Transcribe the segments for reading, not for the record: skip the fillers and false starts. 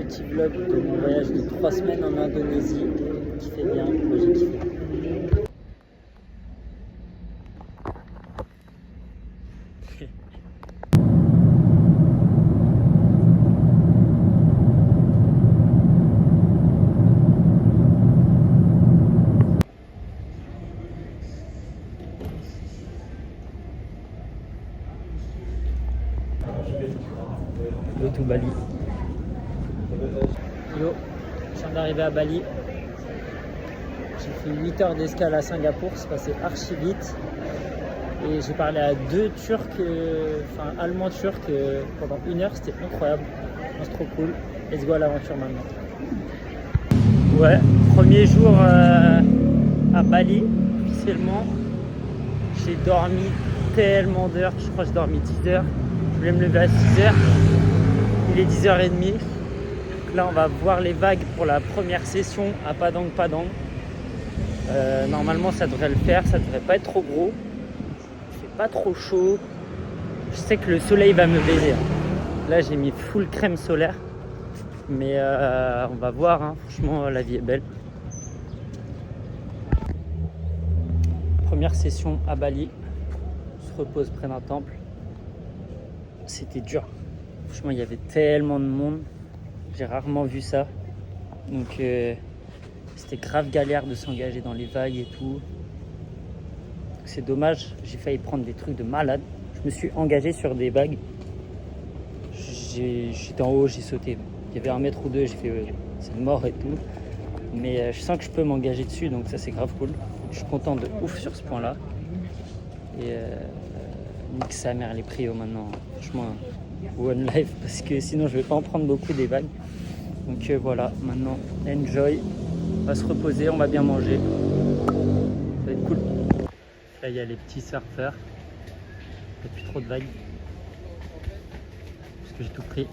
petit vlog de mon voyage de 3 semaines en Indonésie qui fait bien, moi j'ai kiffé. Go to Bali. Yo, je viens d'arriver à Bali. J'ai fait 8 heures d'escale à Singapour, c'est passé archi vite. Et j'ai parlé à 2 Turcs, allemands turcs pendant 1 heure, c'était incroyable. C'est trop cool. Let's go à l'aventure maintenant. Ouais, premier jour à Bali, officiellement. J'ai dormi tellement d'heures, je crois que j'ai dormi 10 heures. Je voulais me lever à 6 heures. Il est 10h30. Là, on va voir les vagues pour la première session à Padang Padang. Normalement, ça devrait le faire. Ça devrait pas être trop gros. Il fait pas trop chaud. Je sais que le soleil va me baiser. Là, j'ai mis full crème solaire. Mais on va voir. Hein. Franchement, la vie est belle. Première session à Bali. On se repose près d'un temple. C'était dur. Franchement, il y avait tellement de monde. J'ai rarement vu ça. Donc, c'était grave galère de s'engager dans les vagues et tout. C'est dommage. J'ai failli prendre des trucs de malade. Je me suis engagé sur des vagues. J'étais en haut, j'ai sauté. Il y avait 1 mètre ou 2, j'ai fait c'est mort et tout. Mais je sens que je peux m'engager dessus, donc ça c'est grave cool. Je suis content de ouf sur ce point-là. Et nique sa mère les prios maintenant. Franchement, one life, parce que sinon je vais pas en prendre beaucoup des vagues. Donc voilà, maintenant enjoy. On va se reposer, on va bien manger. Ça va être cool. Là il y a les petits surfeurs. Il n'y a plus trop de vagues. Parce que j'ai tout pris.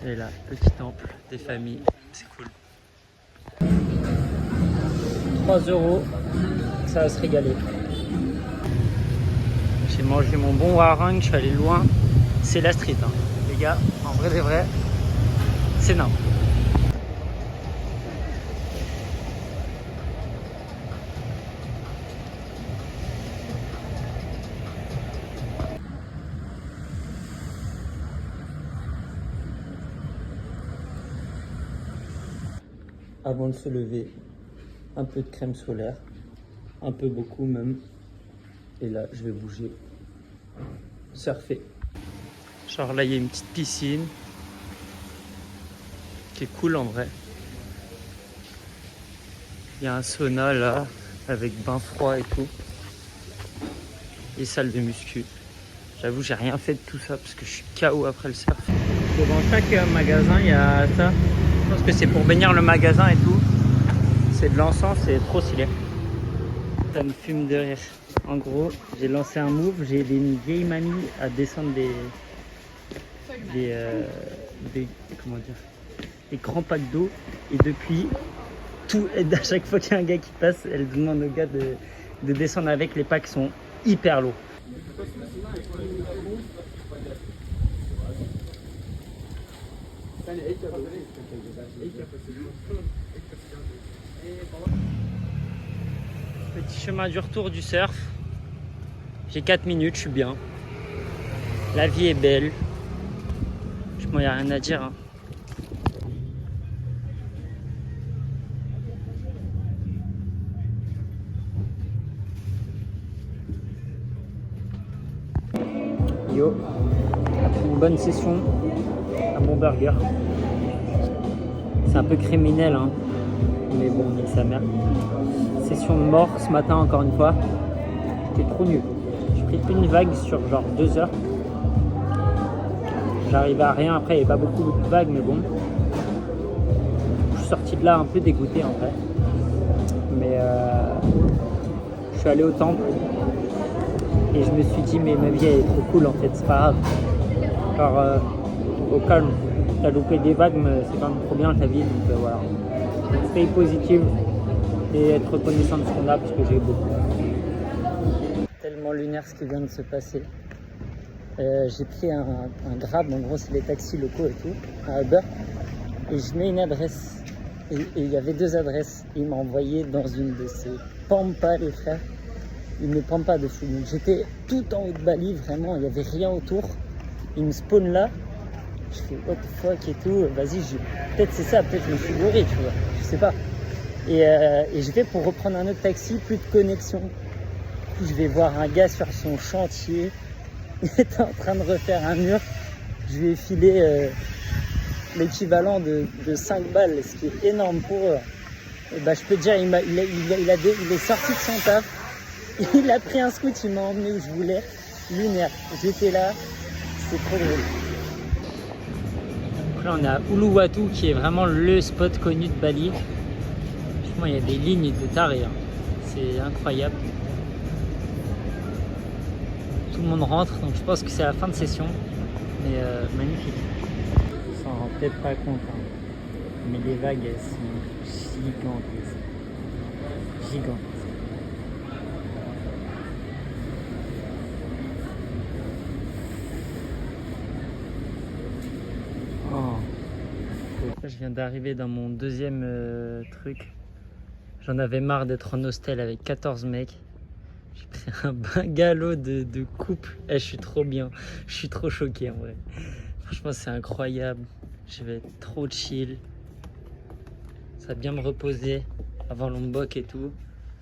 Et là, petit temple des familles, c'est cool. 3 €, ça va se régaler. J'ai mangé mon bon warung, je suis allé loin. C'est la street, hein. Les gars, en vrai des vrais, c'est énorme. Avant de se lever, un peu de crème solaire, un peu beaucoup même. Et là, je vais bouger, surfer. Genre là, il y a une petite piscine qui est cool en vrai. Il y a un sauna là, avec bain froid et tout. Et salle de muscu. J'avoue, j'ai rien fait de tout ça parce que je suis KO après le surf. Devant chaque magasin, il y a ça. Je pense que c'est pour bénir le magasin et tout. C'est de l'encens, c'est trop stylé. Ça me fume de rire. En gros, j'ai lancé un move, j'ai aidé une vieille mamie à descendre des grands packs d'eau. Et depuis, à chaque fois qu'il y a un gars qui passe, elle demande au gars de descendre avec. Les packs sont hyper lourds. Petit chemin du retour du surf. J'ai 4 minutes, je suis bien. La vie est belle. Il n'y a rien à dire. Hein. Yo, après une bonne session à mon burger. C'est un peu criminel, hein. Mais bon, nique sa mère. Session de mort ce matin encore une fois. J'étais trop nul. J'ai pris une vague sur genre 2 heures. J'arrivais à rien, après il n'y avait pas beaucoup de vagues, mais bon. Je suis sorti de là un peu dégoûté en vrai. Mais je suis allé au temple et je me suis dit mais ma vie elle est trop cool en fait, c'est pas grave. Genre au calme, t'as loupé des vagues mais c'est quand même trop bien ta vie, donc voilà. Stay positive et être reconnaissant de ce qu'on a parce que j'ai beaucoup. Tellement lunaire ce qui vient de se passer. J'ai pris un Grab, en gros c'est les taxis locaux et tout, un Uber. et je mets une adresse. Et il y avait 2 adresses. Il m'a envoyé dans une de ces pampas, les frères. Une pampa de fou. Donc j'étais tout en haut de Bali, vraiment, il n'y avait rien autour. Il me spawn là. Je fais what the fuck et tout. Vas-y, peut-être c'est ça, peut-être je me suis gouré, tu vois. Je sais pas. Et je vais pour reprendre un autre taxi, plus de connexion. Du coup, je vais voir un gars sur son chantier. Il était en train de refaire un mur. Je lui ai filé l'équivalent de 5 balles, ce qui est énorme pour eux. Et bah, je peux te dire, il est sorti de son taf. Il a pris un scoot, il m'a emmené où je voulais. Lunaire. J'étais là. C'était trop drôle. Donc là, on est à Uluwatu, qui est vraiment le spot connu de Bali. Franchement, il y a des lignes de tarés. Hein. C'est incroyable. Tout le monde rentre, donc je pense que c'est la fin de session. Mais magnifique. On s'en rend peut-être pas compte. Hein. Mais les vagues, elles sont gigantesques. Gigantes. Je viens d'arriver dans mon deuxième truc. J'en avais marre d'être en hostel avec 14 mecs. J'ai pris un bungalow de couple. Je suis trop bien. Je suis trop choqué en vrai. Franchement, c'est incroyable. Je vais être trop chill. Ça va bien me reposer avant Lombok et tout.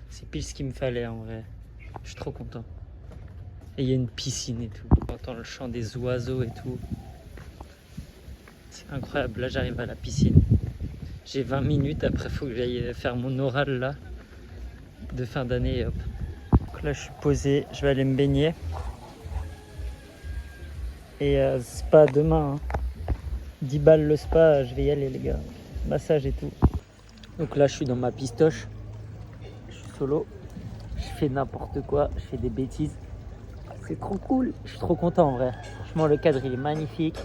C'est pile ce qu'il me fallait en vrai. Je suis trop content. Et il y a une piscine et tout. On entend le chant des oiseaux et tout. C'est incroyable, là j'arrive à la piscine. J'ai 20 minutes, après il faut que j'aille faire mon oral là, de fin d'année et hop. Donc là je suis posé, je vais aller me baigner. Et spa demain, hein. 10 balles le spa, je vais y aller les gars. Massage et tout. Donc là je suis dans ma pistoche, je suis solo, je fais n'importe quoi, je fais des bêtises. C'est trop cool, je suis trop content en vrai. Franchement le cadre il est magnifique.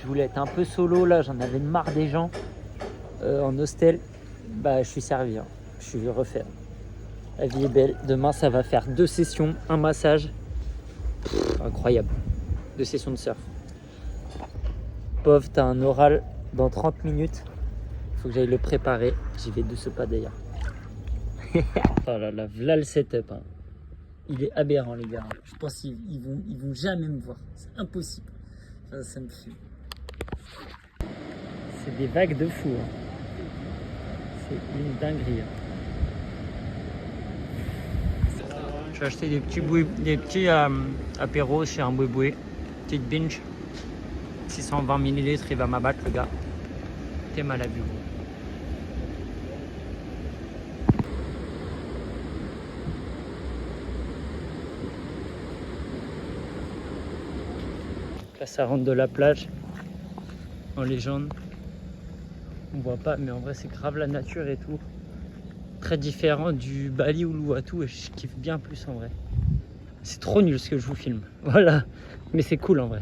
Je voulais être un peu solo là, j'en avais marre des gens en hostel. Bah je suis servi, hein. Je suis refait. La vie est belle. Demain ça va faire 2 sessions, un massage. Incroyable. 2 sessions de surf. Pauvre, t'as un oral dans 30 minutes. Faut que j'aille le préparer. J'y vais de ce pas d'ailleurs. Oh là là, voilà le setup. Hein. Il est aberrant les gars. Je pense qu'ils vont jamais me voir. C'est impossible. Ça me fume. C'est des vagues de fou. Hein. C'est une dinguerie. Hein. Je vais acheter des petits apéros chez un boui-boui. Petite binge. 620 ml, il va m'abattre le gars. T'es mal à vue. Là ça rentre de la plage. En légende. On voit pas, mais en vrai c'est grave la nature et tout. Très différent du Bali Uluwatu et je kiffe bien plus en vrai. C'est trop nul ce que je vous filme. Voilà, mais c'est cool en vrai.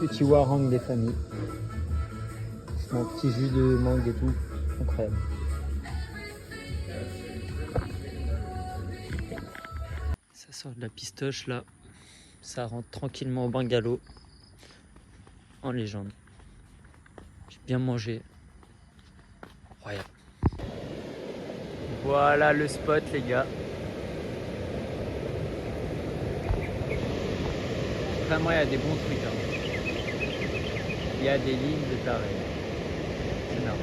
Petit warang des familles. Mon petit jus de mangue et tout. Incroyable. Ça sort de la pistoche là. Ça rentre tranquillement au bungalow. En légende. J'ai bien mangé. Incroyable. Voilà le spot les gars. Vraiment il y a des bons trucs. Hein. Il y a des lignes de tarés. C'est marrant.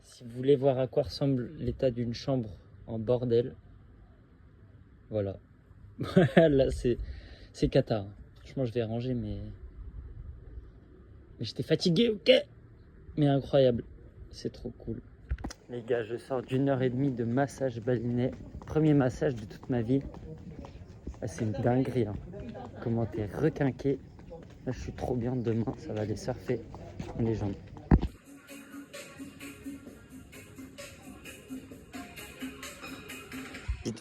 Si vous voulez voir à quoi ressemble l'état d'une chambre en bordel, voilà. Là c'est cata. Franchement je vais ranger mais j'étais fatigué, ok. Mais incroyable, c'est trop cool. Les gars, je sors d'1h30 de massage balinais. Premier massage de toute ma vie. Ah, c'est une dinguerie. Hein. Comment t'es requinqué. Là, je suis trop bien. Demain, ça va aller surfer en légende.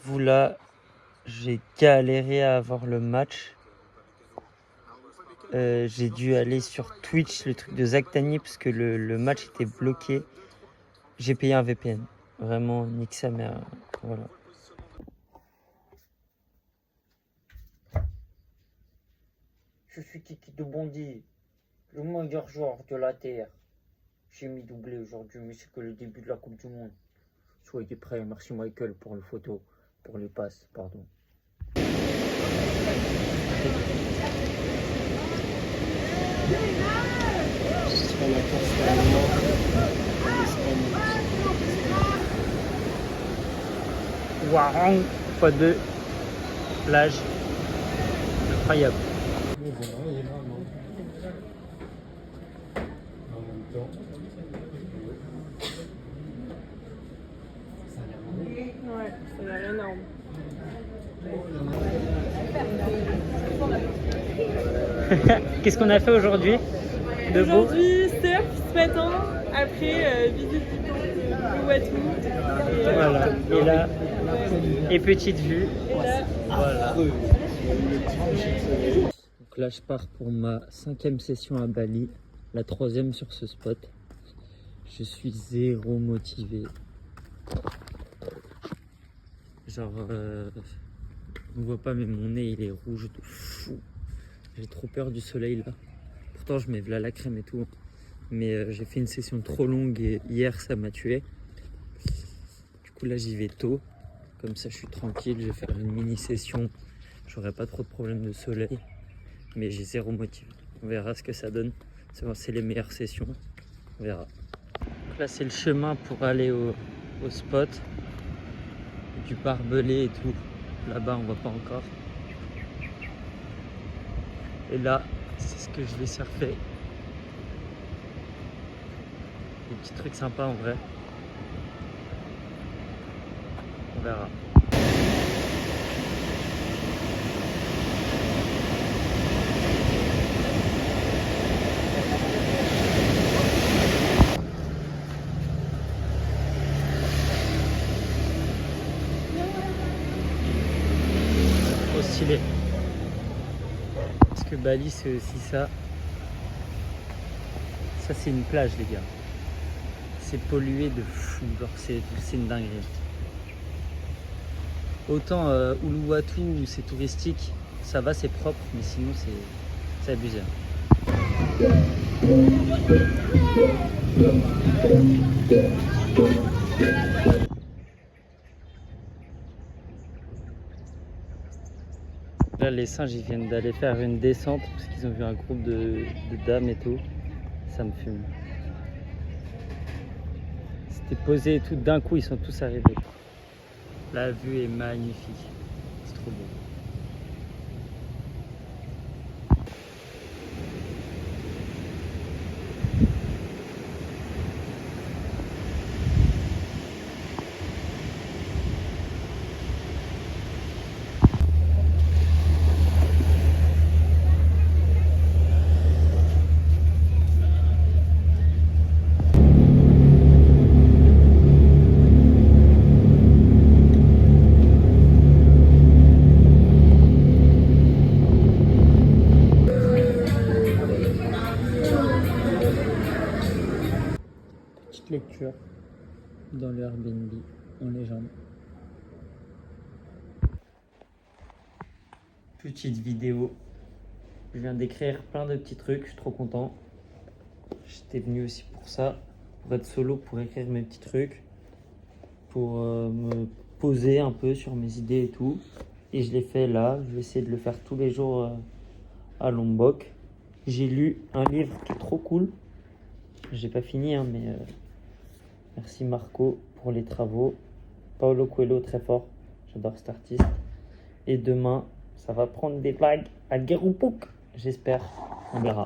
dites-vous là, j'ai galéré à avoir le match. J'ai dû aller sur Twitch, le truc de Zach Tani, parce que le match était bloqué. J'ai payé un VPN. Vraiment, nique sa mère. Voilà. Je suis Kiki de Bondy, le meilleur joueur de la Terre. J'ai mis doublé aujourd'hui, mais c'est que le début de la Coupe du Monde. Soyez prêts, merci Michael pour les photos, pour les passes, pardon. Warang, pas de plage, incroyable. Ouais, ça a l'air énorme. Qu'est-ce qu'on a fait aujourd'hui de beau? Aujourd'hui, surf ce matin, après visite du camp de Watu. Voilà, et là, et petite vue. Et là, Voilà. Donc là, je pars pour ma 5e session à Bali, la 3e sur ce spot. Je suis zéro motivé. Genre, on voit pas, mais mon nez il est rouge de fou. J'ai trop peur du soleil là. Pourtant, je mets la crème et tout. Mais j'ai fait une session trop longue et hier ça m'a tué. Du coup, là, j'y vais tôt. Comme ça, je suis tranquille. Je vais faire une mini session. J'aurai pas trop de problèmes de soleil. Mais j'ai zéro motif. On verra ce que ça donne. C'est les meilleures sessions. On verra. Donc là, c'est le chemin pour aller au spot. Du barbelé et tout. Là-bas, on voit pas encore. Et là, c'est ce que je vais surfer. Des petits trucs sympas en vrai. On verra. Trop stylé. Parce que Bali, c'est aussi ça. Ça, c'est une plage, les gars. C'est pollué de fou. Genre, c'est une dinguerie. Autant Uluwatu où c'est touristique, ça va, c'est propre, mais sinon c'est abusé. Là, les singes ils viennent d'aller faire une descente parce qu'ils ont vu un groupe de dames et tout. Ça me fume. C'était posé et tout, d'un coup ils sont tous arrivés. La vue est magnifique, c'est trop beau. Lecture dans le Airbnb en légende. Petite vidéo. Je viens d'écrire plein de petits trucs, je suis trop content. J'étais venu aussi pour ça, pour être solo, pour écrire mes petits trucs, pour me poser un peu sur mes idées et tout. Et je l'ai fait là, je vais essayer de le faire tous les jours à Lombok. J'ai lu un livre qui est trop cool. J'ai pas fini, hein, mais merci Marco pour les travaux. Paulo Coelho, très fort. J'adore cet artiste. Et demain, ça va prendre des vagues à Guerupuk. J'espère. On verra.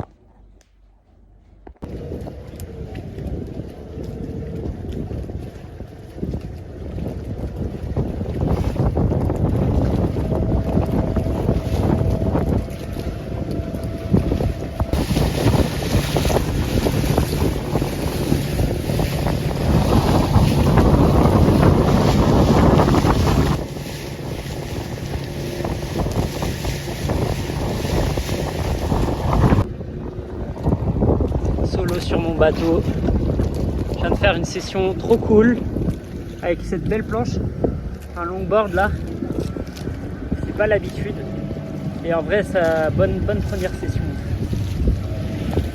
mon bateau. Je viens de faire une session trop cool avec cette belle planche, un longboard là. C'est pas l'habitude. Et en vrai, ça bonne première session.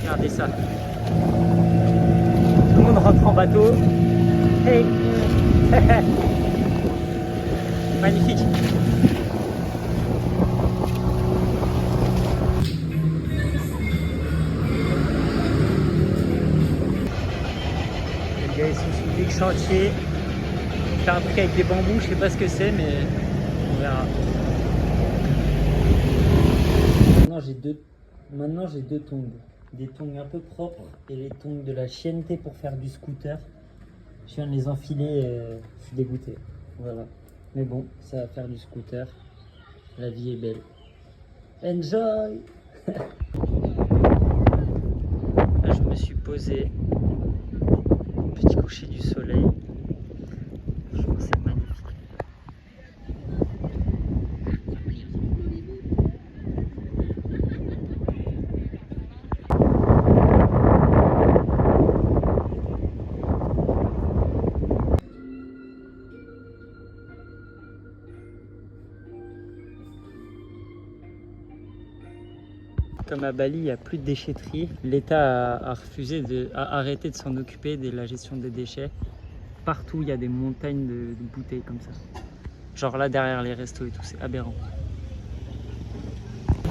Regardez ça. Tout le monde rentre en bateau. Hey. Magnifique. Les gars, ils sont sur le big chantier. Faire un truc avec des bambous, je sais pas ce que c'est, mais on verra. Maintenant j'ai deux tongs. Des tongs un peu propres et les tongs de la chienneté pour faire du scooter. Je viens de les enfiler, je suis dégoûté. Voilà. Mais bon, ça va faire du scooter. La vie est belle. Enjoy. Là, je me suis posé. Petit coucher du soleil. Franchement, c'est magnifique. Comme à Bali, il n'y a plus de déchetterie. L'État a arrêté de s'en occuper de la gestion des déchets. Partout, il y a des montagnes de bouteilles comme ça. Genre là, derrière les restos et tout, c'est aberrant. Je suis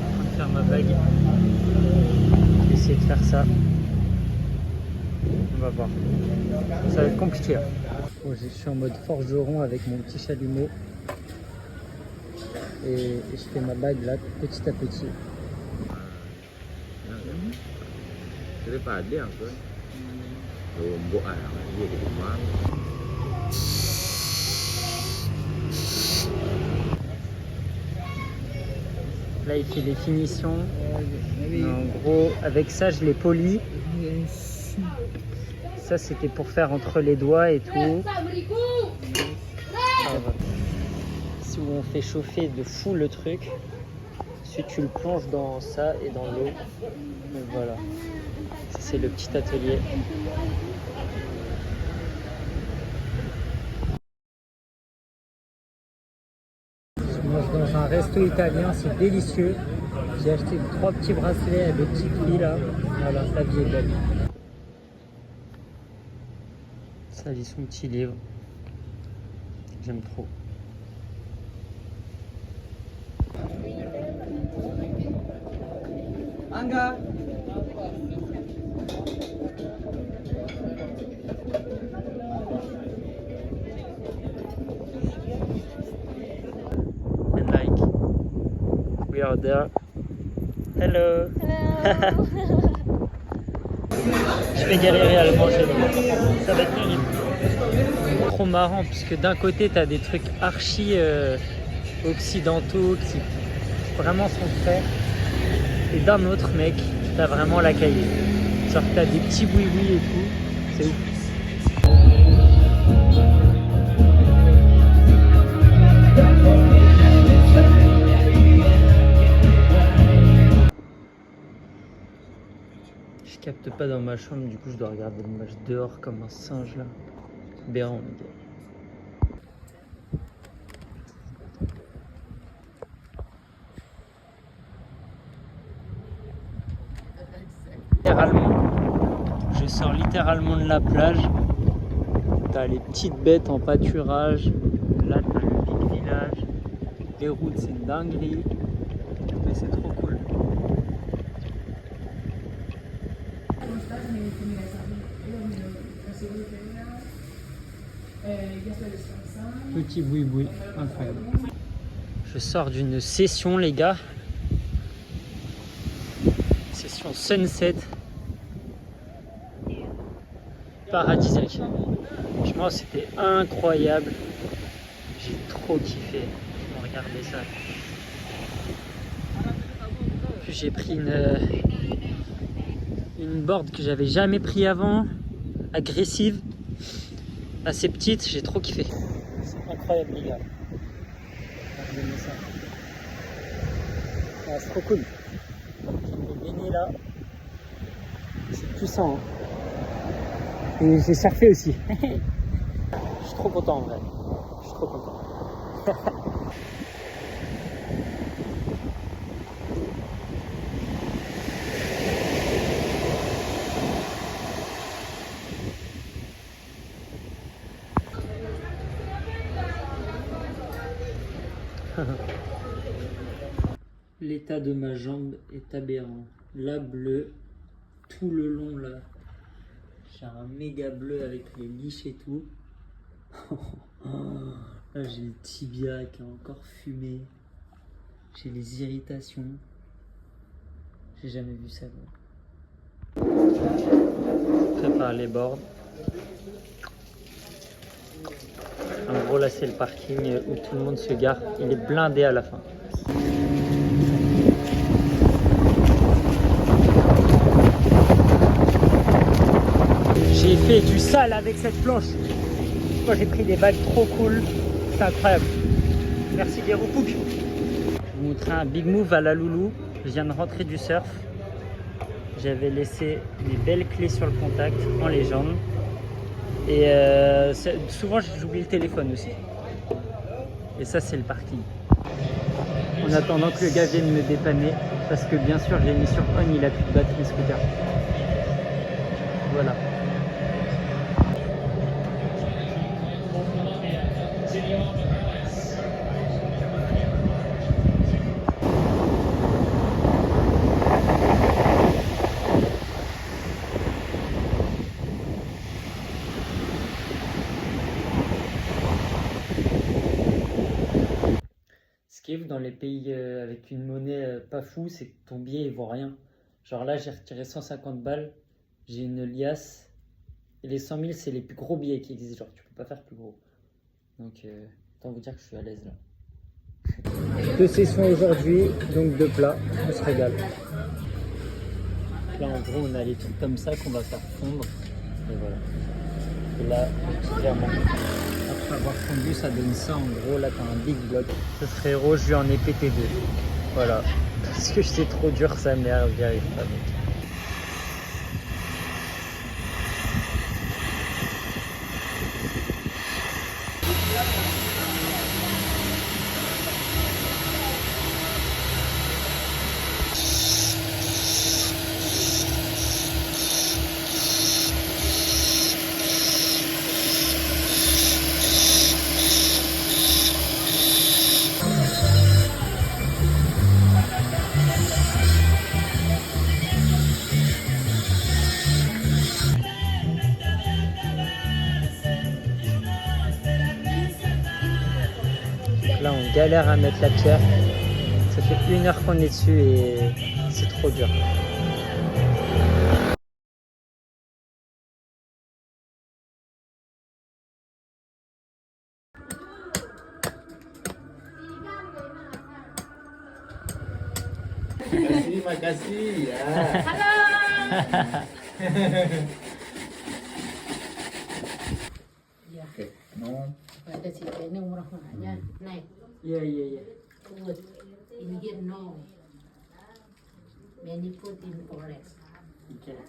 en train de faire ma bague. Je vais essayer de faire ça. On va voir. Ça va être compliqué. Hein. Bon, je suis en mode forgeron avec mon petit chalumeau. Et je fais ma bague là, petit à petit. Daripada apa? Lombok ah, dia di rumah. Là, il fait des finitions. En gros, avec ça, je l'ai poli. Ça, c'était pour faire entre les doigts et tout. Si on fait chauffer de fou le truc, ensuite tu le plonges dans ça et dans l'eau. Donc voilà. Ça, c'est le petit atelier. Je mange dans un resto italien, c'est délicieux. J'ai acheté 3 petits bracelets à des petits prix là. Voilà, la vie est belle. Ça lit son petit livre. J'aime trop. Anga. And like we are there. Hello. Hello. Je vais galérer à le manger. Ça va être terrible. Trop marrant puisque d'un côté tu as des trucs archi occidentaux qui vraiment sont faits. Et d'un autre mec, t'as vraiment la cahier. Genre t'as des petits boui-boui et tout. C'est ouf. Je capte pas dans ma chambre, du coup je dois regarder le match dehors comme un singe là. Béant, les gars. Je sors littéralement de la plage. T'as les petites bêtes en pâturage. Là t'as le big village. Les routes c'est une dinguerie. Mais c'est trop cool. Petit boui-boui, incroyable. Je sors d'une session les gars. Session sunset. Paradisiaque. Franchement c'était incroyable. J'ai trop kiffé. Regardez ça. Puis j'ai pris une board que j'avais jamais pris avant. Agressive. Assez petite. J'ai trop kiffé. C'est incroyable les gars. Regardez ça. Ah, c'est trop cool. Je vais me baigner là. C'est puissant. Hein. Et j'ai surfé aussi. Je suis trop content en vrai. Je suis trop content. L'état de ma jambe est aberrant. Là, bleu, tout le long là. J'ai un méga bleu avec les liches et tout. Là, j'ai le tibia qui est encore fumé. J'ai les irritations. J'ai jamais vu ça. Je prépare les boards. En gros, là, c'est le parking où tout le monde se gare. Il est blindé à la fin. J'ai fait du sale avec cette planche. Moi, j'ai pris des vagues trop cool. C'est incroyable. Merci Guéroupouk. Je vais vous montrer un big move à la Loulou. Je viens de rentrer du surf. J'avais laissé mes belles clés sur le contact en légende. Et souvent, j'oublie le téléphone aussi. Et ça, c'est le parking. En attendant que le gars vienne me dépanner. Parce que bien sûr, j'ai mis sur on, il a plus de batterie scooter. Voilà. Dans les pays avec une monnaie pas fou, c'est que ton billet il vaut rien. Genre là, j'ai retiré 150 balles, j'ai une liasse. Et les 100 000, c'est les plus gros billets qui existent. Genre, tu peux pas faire plus gros. Donc, autant vous dire que je suis à l'aise là. 2 sessions aujourd'hui, donc 2 plats. On se régale. Là, en gros, on a les trucs comme ça qu'on va faire fondre. Et voilà. Et là, clairement. Après avoir fondu, ça donne ça en gros. Là, t'as un big bloc. Ce frérot, je lui en ai pété 2. Voilà. Parce que c'est trop dur, sa mère, j'y arrive pas. Donc. Là, on galère à mettre la pierre. Ça fait 1 heure qu'on est dessus et c'est trop dur. Makasih ya. Halo. Iya. Oke, no. Ada si ini murah mahalnya. Naik. Yeah, yeah, yeah. Put in here no. Many put in forex. Okay.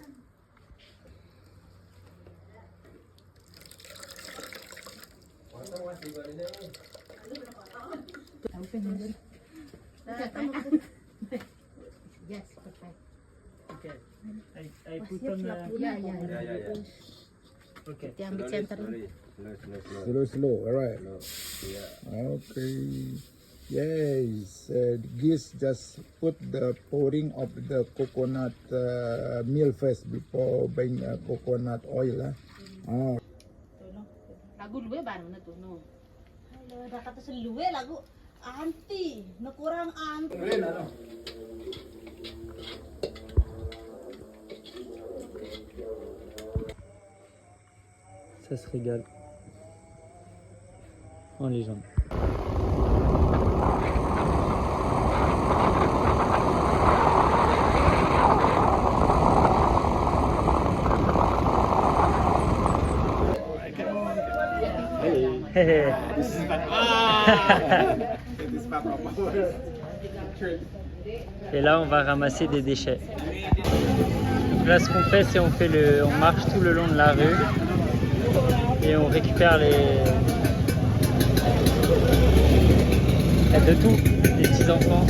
Yes, perfect. Okay. I put on Ya, ya, ya. Okay. Yang di center. Slow, alright. Okay. Yes, this just put the pouring of the coconut milk first before buying coconut oil. Oh. Lagu luwe bareng na to no. Halo, dah kata seluwe lagu anti, kurang anti. Ça se régale. En légende. Et là, on va ramasser des déchets. Donc là, ce qu'on fait, c'est on marche tout le long de la rue et on récupère de tout, les petits enfants.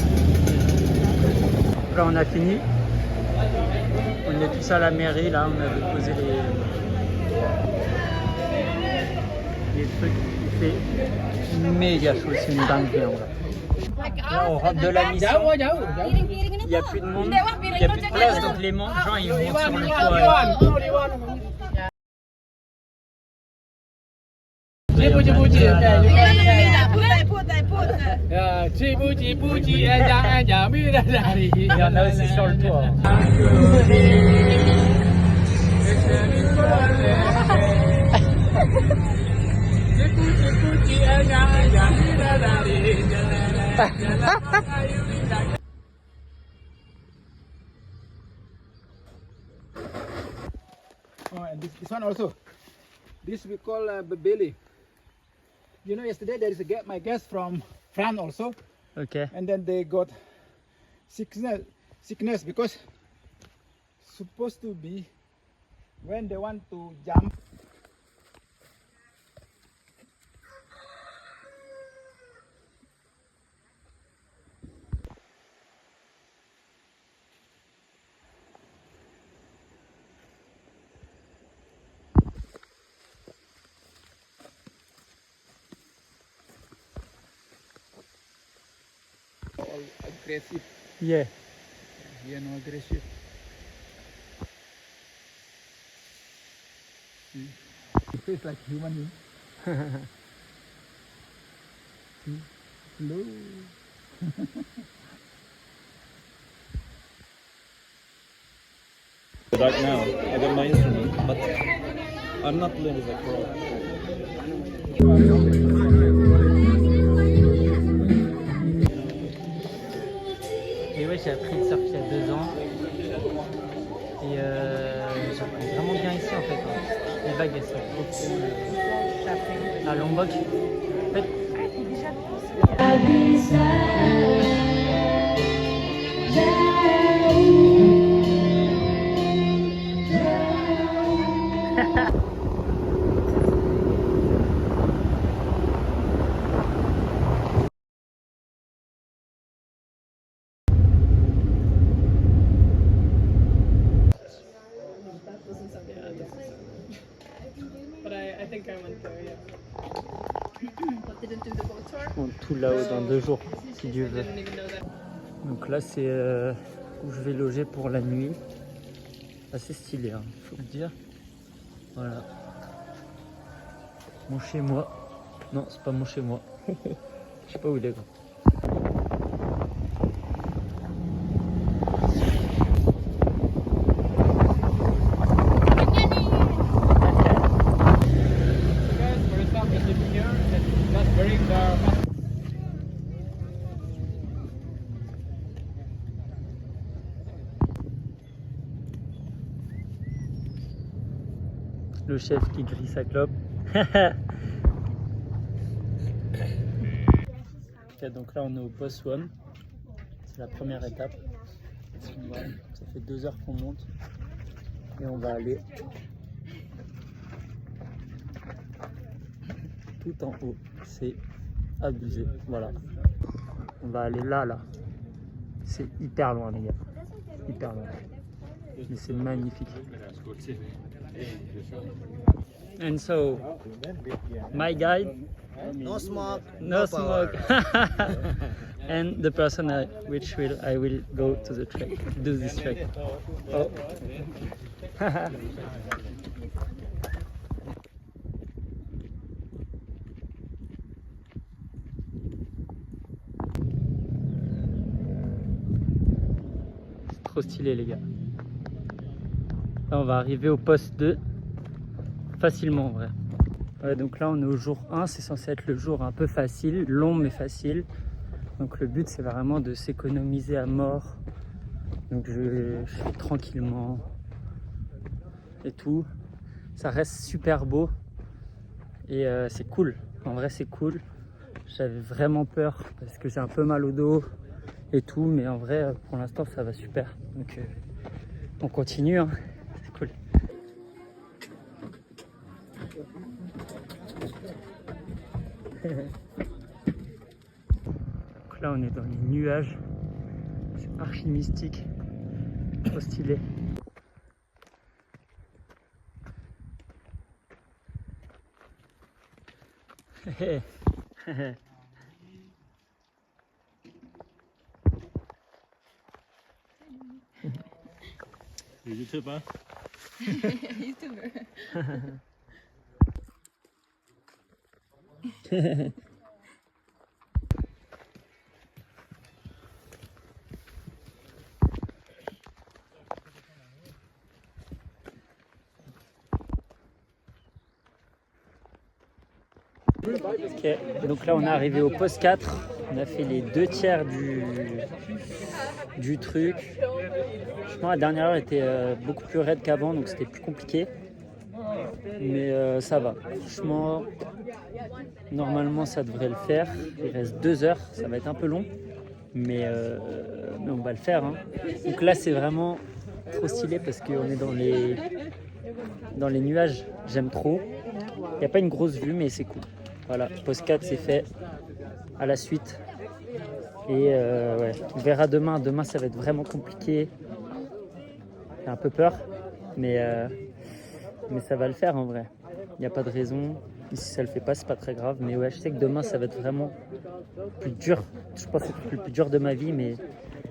Là, on a fini. On est tous à la mairie, là, on a déposé les trucs. Il fait méga chaud, c'est une dinguerie en vrai. Là, on rentre de la mission. Il n'y a plus de monde, il n'y a plus de place, donc les gens ils montent sur le toit. Il y en a aussi sur le toit. Oh, and this one also. This we call babeli. You know, yesterday there is my guest from France also, Ok. and then they got sickness because supposed to be when they want to jump. All aggressive, Yeah. no aggressive. It feels like human being. Hello. Right now, I got my instrument, but I'm not playing as a pro. Et ouais, j'ai appris le surf il y a 2 ans. Et j'apprends vraiment bien ici en fait. Les vagues elles sont beaucoup. À Lombok. En fait, But I think I went there, yeah. on est tout là-haut dans 2 jours, si Dieu veut. Didn't even know that. Donc là, c'est où je vais loger pour la nuit. Assez stylé, hein, faut le dire. Voilà. Mon chez moi. Non, c'est pas mon chez moi. Je sais pas où il est, gros. Le chef qui grille sa clope. Ok, donc là on est au post one. C'est la première étape. Voilà, ça fait 2 heures qu'on monte. Et on va aller tout en haut. C'est abusé. Voilà. On va aller là. C'est hyper loin les gars. Hyper loin. Mais c'est magnifique. And so, my guide, No smoke. no smoke, and the person I will go to the trek, do this trek. Oh. C'est trop stylé les gars. Là on va arriver au poste 2 facilement en vrai. Ouais, donc là on est au jour 1, c'est censé être le jour un peu facile, long mais facile. Donc le but c'est vraiment de s'économiser à mort. Donc je fais tranquillement et tout. Ça reste super beau et c'est cool. En vrai c'est cool. J'avais vraiment peur parce que j'ai un peu mal au dos et tout, mais en vrai pour l'instant ça va super. Donc On continue, hein. C'est cool. Donc là, on est dans les nuages. C'est archi mystique. Trop stylé. YouTuber. Ok, donc là on est arrivé au poste 4, on a fait les 2 tiers du truc. Franchement la dernière heure était beaucoup plus raide qu'avant, donc c'était plus compliqué. Mais ça va, franchement, normalement ça devrait le faire. Il reste 2 heures, ça va être un peu long, mais on va le faire, hein. Donc là c'est vraiment trop stylé parce qu'on est dans les nuages, j'aime trop. Il n'y a pas une grosse vue mais c'est cool. Voilà, post 4 c'est fait, à la suite. Et ouais, on verra demain. Demain ça va être vraiment compliqué. J'ai un peu peur, mais ça va le faire en vrai. Il n'y a pas de raison. Et si ça le fait pas, c'est pas très grave. Mais ouais, je sais que demain ça va être vraiment plus dur. Je pense que c'est le plus dur de ma vie, mais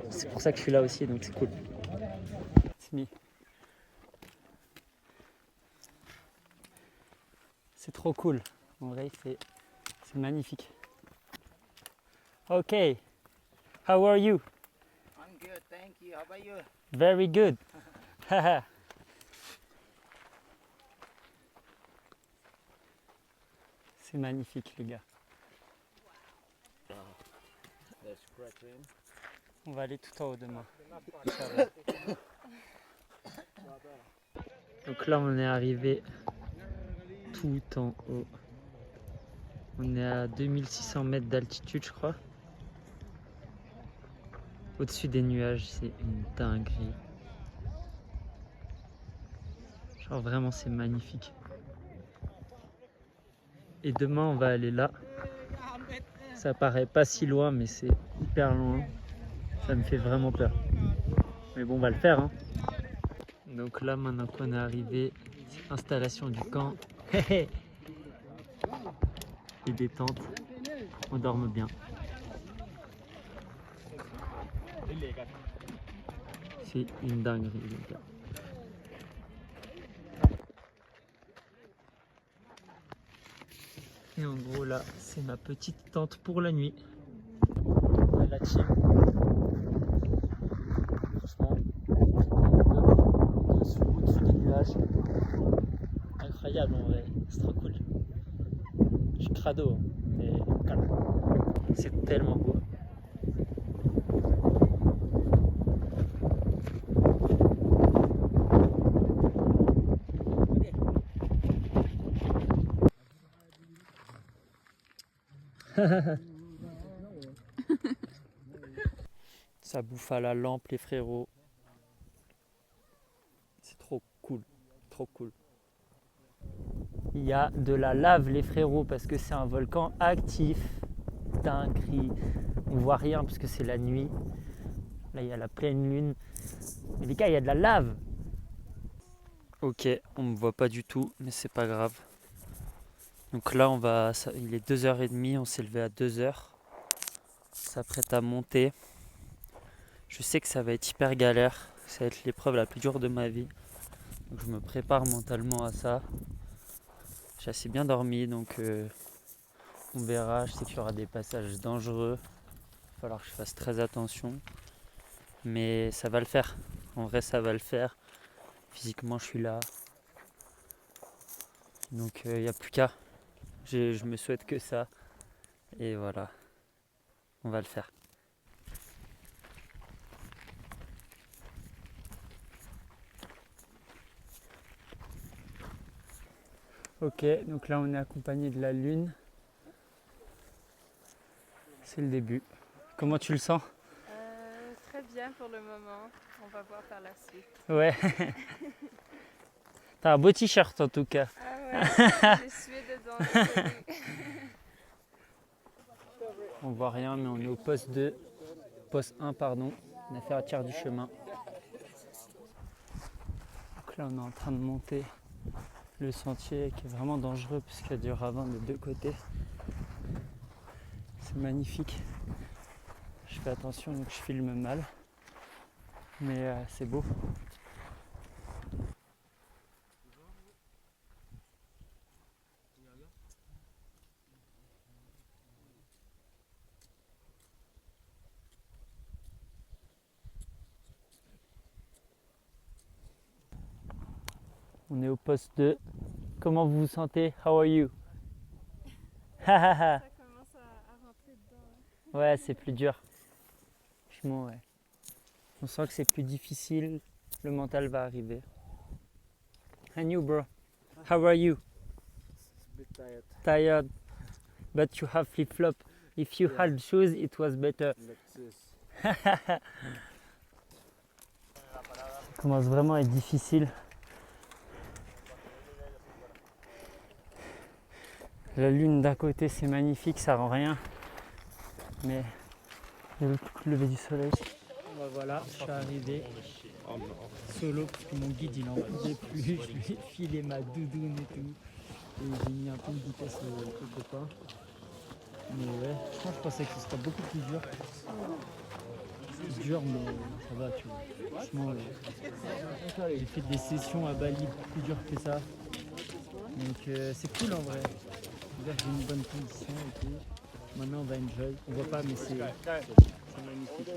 c'est pour ça que je suis là aussi, donc c'est cool. C'est trop cool. En vrai, c'est magnifique. Ok. How are you? I'm good, thank you. How about you? Very good. C'est magnifique, les gars. On va aller tout en haut demain. Donc là, on est arrivé tout en haut. On est à 2600 mètres d'altitude, je crois. Au-dessus des nuages, c'est une dinguerie. Genre vraiment, c'est magnifique. Et demain, on va aller là. Ça paraît pas si loin, mais c'est hyper loin. Ça me fait vraiment peur. Mais bon, on va le faire, hein. Donc là, maintenant qu'on est arrivé, c'est installation du camp. Et des tentes. On dorme bien. C'est une dinguerie, les gars. Et en gros là, c'est ma petite tente pour la nuit. La team. Franchement, au-dessus des nuages. Incroyable en vrai, c'est trop cool. Je suis crado, hein, mais calme. C'est tellement beau. Ça bouffe à la lampe les frérots. C'est trop cool, trop cool. Il y a de la lave les frérots parce que c'est un volcan actif. Dinguerie. On voit rien parce que c'est la nuit. Là il y a la pleine lune. Mais les gars, il y a de la lave. Ok, on me voit pas du tout, mais c'est pas grave. Donc là il est 2h30, on s'est levé à 2h. On s'apprête à monter. Je sais que ça va être hyper galère. Ça va être l'épreuve la plus dure de ma vie. Donc je me prépare mentalement à ça. J'ai assez bien dormi, donc on verra. Je sais qu'il y aura des passages dangereux. Il va falloir que je fasse très attention. Mais ça va le faire. En vrai, ça va le faire. Physiquement, je suis là. Donc il n'y a plus qu'à. Je me souhaite que ça. Et voilà. On va le faire. Ok, donc là on est accompagné de la lune. C'est le début. Comment tu le sens? Très bien pour le moment. On va voir par la suite. Ouais. T'as un beau t-shirt en tout cas. Ah ouais, j'ai sué dedans. Désolée. On voit rien, mais on est au poste 2. Poste 1, pardon. On a fait un tiers du chemin. Donc là, on est en train de monter le sentier qui est vraiment dangereux puisqu'il y a du ravin de deux côtés. C'est magnifique. Je fais attention, donc je filme mal. Mais c'est beau. On est au poste 2. Comment vous vous sentez? How are you? Ça commence à rentrer dedans. Ouais, c'est plus dur. Franchement, ouais. On sent que c'est plus difficile. Le mental va arriver. And you, bro? How are you? Bit tired. Tired. But you have flip-flop. If you had shoes, it was better. Like this. Ça commence vraiment à être difficile. La lune d'un côté c'est magnifique, ça rend rien. Mais il y a le lever du soleil. Bah voilà, je suis arrivé solo parce que mon guide il en pouvait plus. Je lui ai filé ma doudoune et tout. Et j'ai mis un peu de vitesse au copain. Mais ouais, je pensais que ce serait beaucoup plus dur. C'est dur mais ça va tu vois. Franchement, j'ai fait des sessions à Bali plus dures que ça. Donc c'est cool en vrai. J'ai une bonne condition et tout. Maintenant on va enjoy. On voit pas mais c'est magnifique.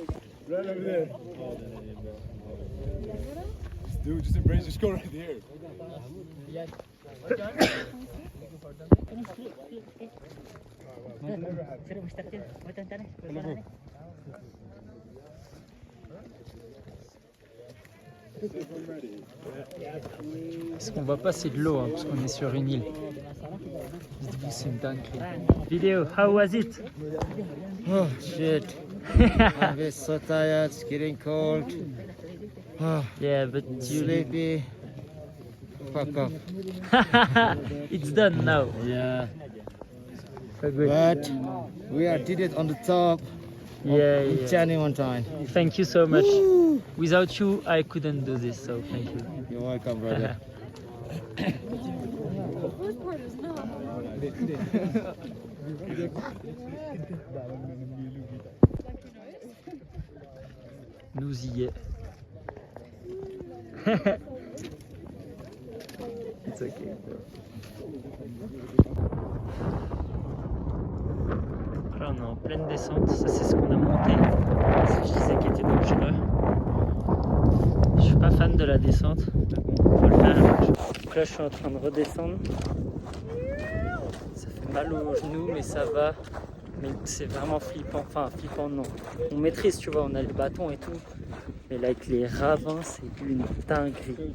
Dude, just embrace, just go right there. Ce qu'on voit pas c'est de l'eau hein, parce qu'on est sur une île. C'est une dinguerie. Vidéo, how was it? Oh shit. I'm so tired, it's getting cold. Oh, Yeah, but you sleepy. Fuck off. it's done now. Yeah. So good. But we did it on the top Yeah, in yeah. Chani one time. Thank you so much. Without you, I couldn't do this, so thank you. You're welcome, brother. Nous y est. It's okay. Là, on est en pleine descente. Ça, c'est ce qu'on a monté. Ce que je disais qui était dangereux. Je suis pas fan de la descente. Mais bon, faut le faire. Donc là, je suis en train de redescendre. Ça fait mal aux genoux, mais ça va. Mais c'est vraiment flippant. Enfin, flippant, non. On maîtrise, tu vois, on a les bâtons et tout. Mais là, avec les ravins, c'est une dinguerie.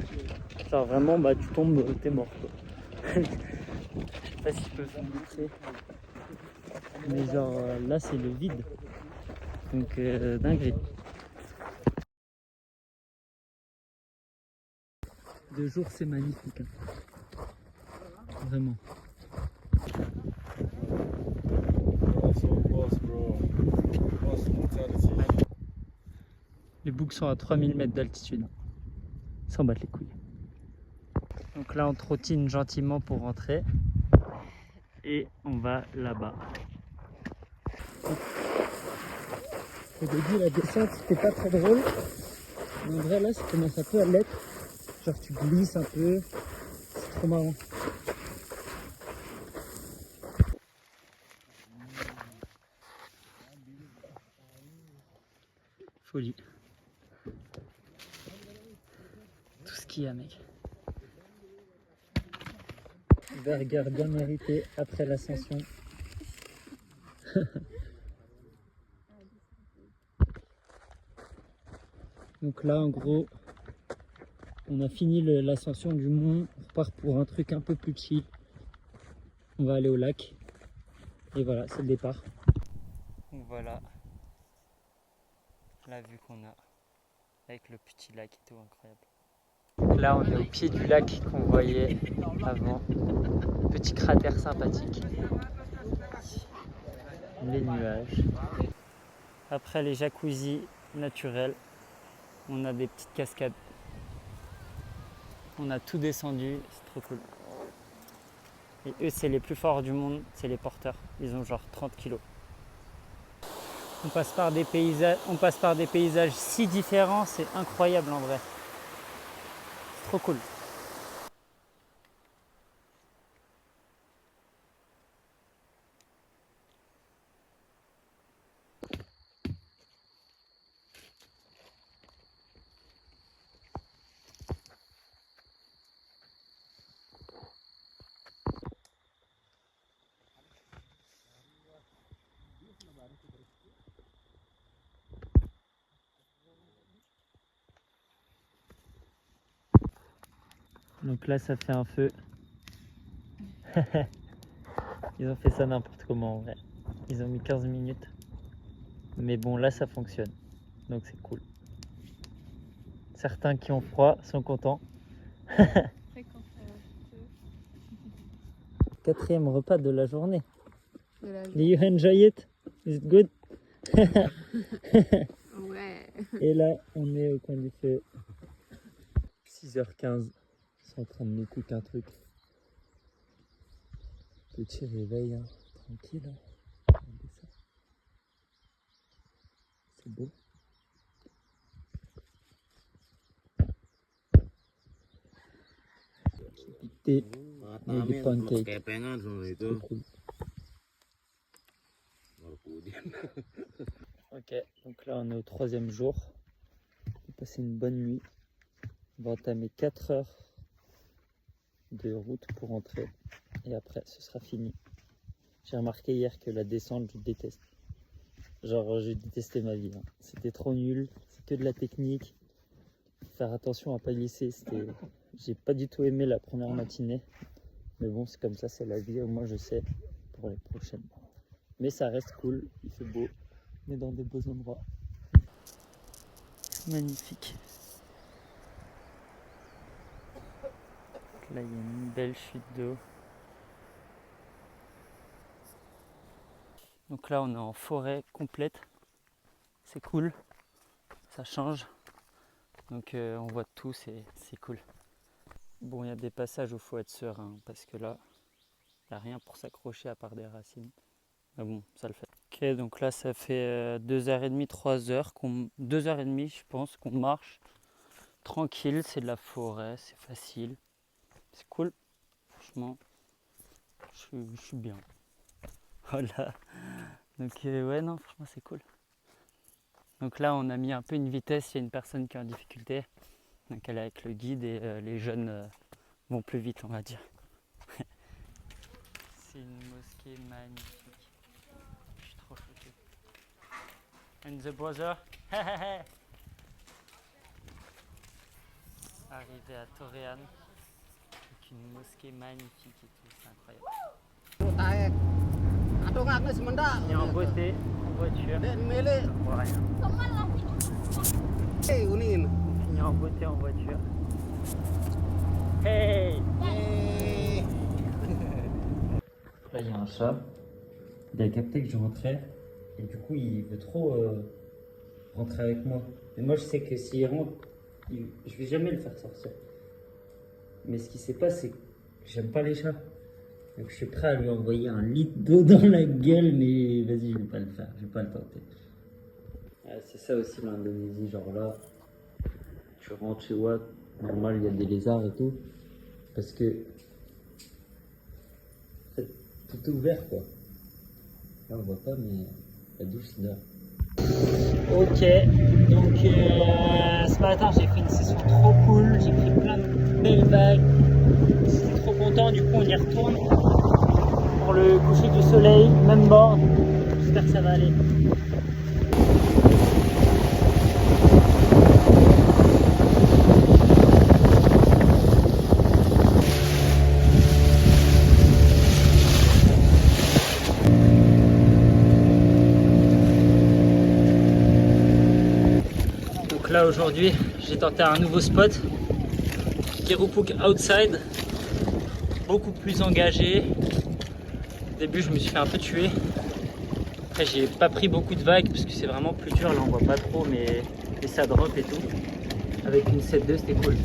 Genre vraiment, bah, tu tombes, t'es mort, quoi. Je sais pas si je peux vous montrer. Mais genre, là, c'est le vide. Donc, dinguerie. De jour, c'est magnifique. Hein. Vraiment. So close, bro. Close mentality. Les boucs sont à 3000 mètres d'altitude. Ils s'en battent les couilles. Donc là, on trottine gentiment pour rentrer. Et on va là-bas. Au début, la descente, c'était pas très drôle. Mais en vrai, là, ça commence un peu à l'être. Genre, tu glisses un peu. C'est trop marrant. Folie. Tout ce qu'il y a, mec. Burger bien mérité après l'ascension. Donc là, en gros, on a fini l'ascension du mont. On repart pour un truc un peu plus chill. On va aller au lac. Et voilà, c'est le départ. Donc voilà la vue qu'on a. avec le petit lac et tout, incroyable. Donc là, on est au pied du lac qu'on voyait avant. Petit cratère sympathique. Les nuages. Après les jacuzzis naturels, on a des petites cascades. On a tout descendu, c'est trop cool. Et eux, c'est les plus forts du monde, c'est les porteurs. Ils ont genre 30 kilos. On passe par des paysages si différents, c'est incroyable en vrai. C'est trop cool. Donc là, ça fait un feu. Ils ont fait ça n'importe comment en vrai. Ils ont mis 15 minutes. Mais bon, là, ça fonctionne. Donc c'est cool. Certains qui ont froid sont contents. Quatrième repas de la journée. Do you enjoy it? Is it good? Ouais. Et là, on est au coin du feu. 6h15. Ils sont en train de nous coudre un truc. Petit réveil, hein. Tranquille. Hein. Regardez ça. C'est beau. Thé et des pancakes. Kepengan semua itu. Trop cool. Ok, donc là on est au 3e jour. On a passé une bonne nuit. On va entamer 4 heures de route pour rentrer. Et après ce sera fini. J'ai remarqué hier que la descente je déteste. Genre j'ai détesté ma vie. Hein. C'était trop nul. C'est que de la technique. Faut faire attention à pas glisser. J'ai pas du tout aimé la première matinée. Mais bon c'est comme ça, c'est la vie. Au moins je sais pour les prochaines. Mais ça reste cool. Il fait beau. On est dans des beaux endroits. Magnifique. Là, il y a une belle chute d'eau. Donc là, on est en forêt complète. C'est cool. Ça change. Donc on voit tout, c'est cool. Bon, il y a des passages où il faut être serein. Parce que là, il n'y a rien pour s'accrocher à part des racines. Mais bon, ça le fait. Ok, donc là, ça fait 2h30, 3h, 2h30, je pense, qu'on marche tranquille. C'est de la forêt, c'est facile. C'est cool. Franchement, je suis bien. Voilà. Donc, ouais, non, franchement, c'est cool. Donc là, on a mis un peu une vitesse. Il y a une personne qui est en difficulté. Donc, elle est avec le guide et les jeunes vont plus vite, on va dire. C'est une mosquée magnifique. Je suis trop choqué. And the brother. Arrivé à Toréan. Avec une mosquée magnifique et tout, c'est incroyable. Et en beauté, en voiture, on voit rien. On finit en beauté en voiture. Hey! Là, il y a un chat. Il a capté que je rentrais. Et du coup, il veut trop rentrer avec moi. Mais moi, je sais que s'il rentre, je vais jamais le faire sortir. Mais ce qui se passe, c'est que j'aime pas les chats. Donc je suis prêt à lui envoyer un litre d'eau dans la gueule, mais vas-y, je vais pas le faire, je vais pas le tenter. Ouais, c'est ça aussi l'Indonésie, genre là, tu rentres chez Watt, normal il y a des lézards et tout, parce que en fait, tout est ouvert quoi. Là on voit pas, mais la douche c'est dehors. Ok, donc ce matin j'ai fait une session trop cool, j'ai pris plein de belles vagues, j'étais trop content, du coup on y retourne pour le coucher du soleil, même bord, j'espère que ça va aller. Donc là aujourd'hui, j'ai tenté un nouveau spot, Kirupuk Outside, beaucoup plus engagé. Au début, je me suis fait un peu tuer. Après, j'ai pas pris beaucoup de vagues parce que c'est vraiment plus dur. Là, on voit pas trop, mais ça drop et tout. Avec une 7.2, c'était cool.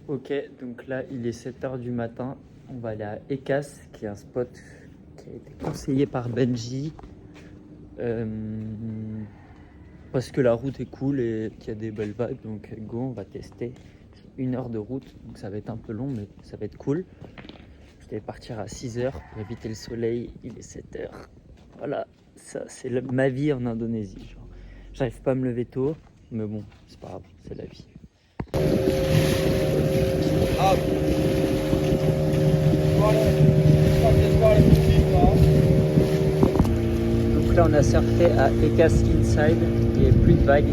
Ok, donc là il est 7h du matin, on va aller à Ekas, qui est un spot qui a été conseillé par Benji, parce que la route est cool et qu'il y a des belles vagues, donc go, on va tester. 1 heure de route, donc ça va être un peu long, mais ça va être cool. Je devais partir à 6h pour éviter le soleil, il est 7h. Voilà, ça c'est ma vie en Indonésie. Genre. J'arrive pas à me lever tôt, mais bon, c'est pas grave, c'est la vie. Donc là on a surfé à Ekas Inside, il n'y a plus de vagues,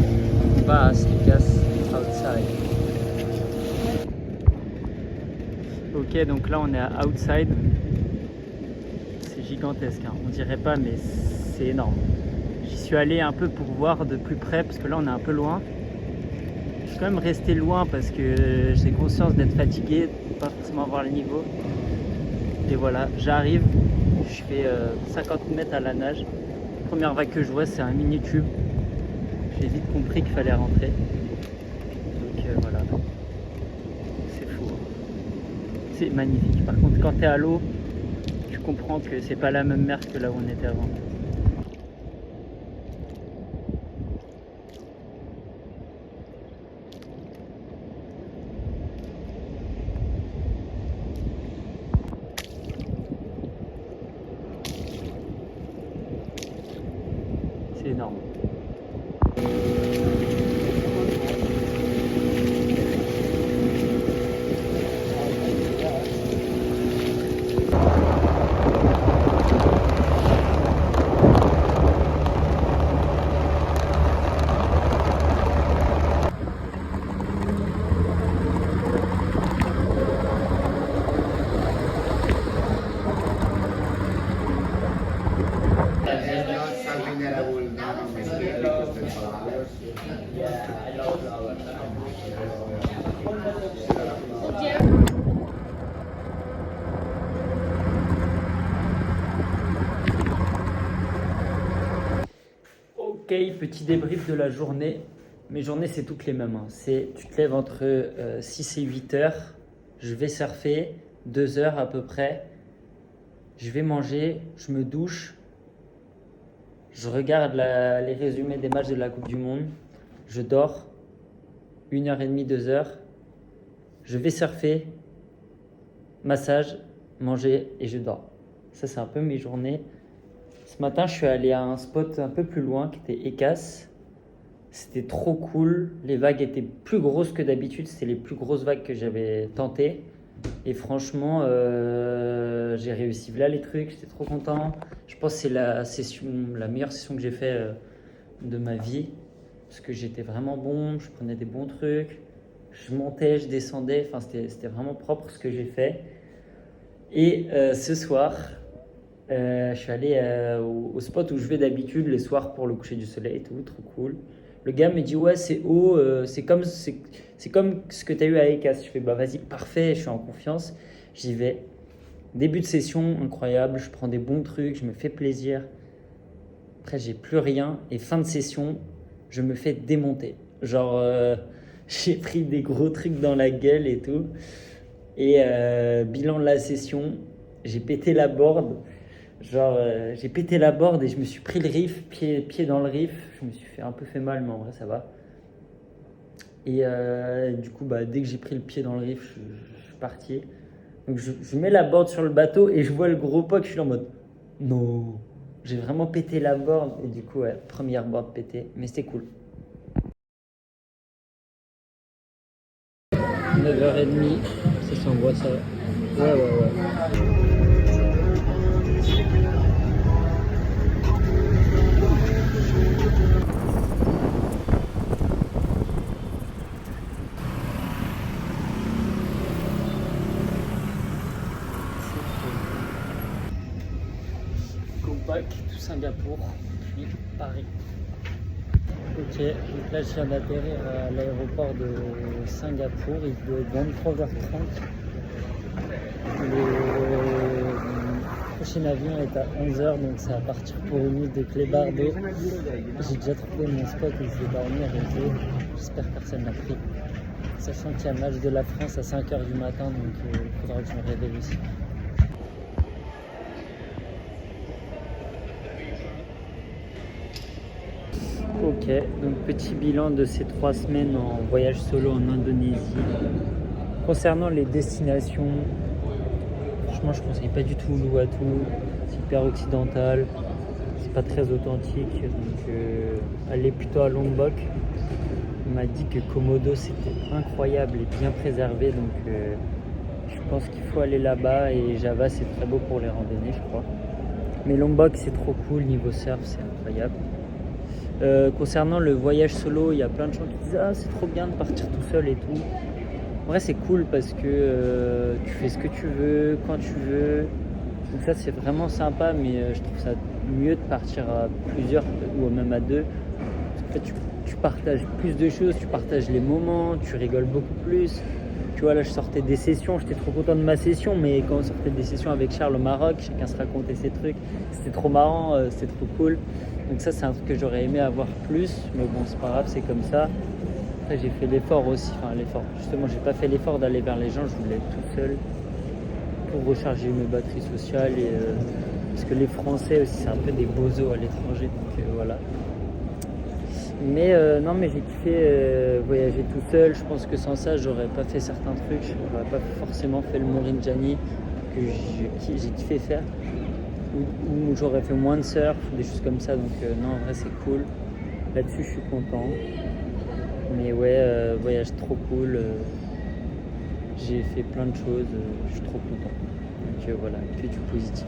on va à Ekas Outside. Ok, donc là on est à Outside, c'est gigantesque, hein. On dirait pas mais c'est énorme. J'y suis allé un peu pour voir de plus près parce que là on est un peu loin. Je suis quand même resté loin parce que j'ai conscience d'être fatigué, de pas forcément avoir le niveau. Et voilà, j'arrive, je fais 50 mètres à la nage. La première vague que je vois, c'est un mini-tube. J'ai vite compris qu'il fallait rentrer. Donc voilà, c'est fou. C'est magnifique. Par contre, quand tu es à l'eau, tu comprends que c'est pas la même mer que là où on était avant. C'est énorme. Ok, petit débrief de la journée. Mes journées, c'est toutes les mêmes. Hein. Tu te lèves entre 6 et 8 heures. Je vais surfer 2 heures à peu près. Je vais manger, je me douche. Je regarde les résumés des matchs de la Coupe du Monde. Je dors 1h30, 2 heures. Je vais surfer, massage, manger et je dors. Ça, c'est un peu mes journées. Ce matin, je suis allé à un spot un peu plus loin qui était Ekas. C'était trop cool. Les vagues étaété plus grosses que d'habitude. C'était les plus grosses vagues que j'avais tentées. Et franchement, j'ai réussi. Voilà les trucs, j'étais trop content. Je pense que c'est la meilleure session que j'ai fait de ma vie. Parce que j'étais vraiment bon, je prenais des bons trucs. Je montais, je descendais. Enfin, c'était vraiment propre ce que j'ai fait. Et ce soir, je suis allé au spot où je vais d'habitude les soirs pour le coucher du soleil et tout, trop cool. Le gars me dit ouais c'est haut, c'est comme ce que tu as eu à Ekas. Je fais bah vas-y parfait, je suis en confiance, j'y vais. Début de session incroyable, je prends des bons trucs, je me fais plaisir. Après j'ai plus rien et fin de session, je me fais démonter. Genre j'ai pris des gros trucs dans la gueule et tout. Et bilan de la session, j'ai pété la board. Genre, j'ai pété la board et je me suis pris le riff, pied dans le riff. Je me suis un peu fait mal, mais en vrai, ça va. Et du coup, bah, dès que j'ai pris le pied dans le riff, je suis parti. Donc, je mets la board sur le bateau et je vois le gros poc. Je suis là en mode non. J'ai vraiment pété la board. Et du coup, ouais, première board pétée. Mais c'était cool. 9h30, ça s'envoie ça. Ouais. Copac, tout Singapour, puis Paris. Ok, donc là je viens d'atterrir à l'aéroport de Singapour, il doit être 23h30. Le prochain avion est à 11h, donc ça va partir pour une nuit de clébardo. J'ai déjà trouvé mon spot où je vais dormir et j'espère que personne n'a pris. Sachant qu'il y a match de la France à 5h du matin, donc il faudra que je me réveille aussi. Ok, donc petit bilan de ces 3 semaines en voyage solo en Indonésie. Concernant les destinations, franchement je conseille pas du tout Uluwatu, c'est hyper occidental, c'est pas très authentique, donc allez plutôt à Lombok. On m'a dit que Komodo c'était incroyable et bien préservé, donc je pense qu'il faut aller là-bas, et Java c'est très beau pour les randonnées je crois. Mais Lombok c'est trop cool, niveau surf c'est incroyable. Concernant le voyage solo, il y a plein de gens qui disent ah c'est trop bien de partir tout seul et tout. En vrai c'est cool parce que tu fais ce que tu veux, quand tu veux. Donc ça c'est vraiment sympa, mais je trouve ça mieux de partir à plusieurs ou même à deux. Parce qu'en fait tu partages plus de choses, tu partages les moments, tu rigoles beaucoup plus. Tu vois là je sortais des sessions, j'étais trop content de ma session, mais quand on sortait des sessions avec Charles au Maroc, chacun se racontait ses trucs, c'était trop marrant, c'était trop cool. Donc ça c'est un truc que j'aurais aimé avoir plus, mais bon c'est pas grave, c'est comme ça. Après j'ai fait l'effort aussi, justement j'ai pas fait l'effort d'aller vers les gens, je voulais être tout seul pour recharger mes batteries sociales, et parce que les Français aussi c'est un peu des bozos à l'étranger, donc voilà. Mais non, mais j'ai kiffé voyager tout seul. Je pense que sans ça j'aurais pas fait certains trucs, j'aurais pas forcément fait le Morinjani que j'ai kiffé faire, ou j'aurais fait moins de surf, des choses comme ça. Donc non, en vrai c'est cool, là-dessus je suis content. Mais ouais, voyage trop cool, j'ai fait plein de choses, je suis trop content. Donc voilà, que du positif.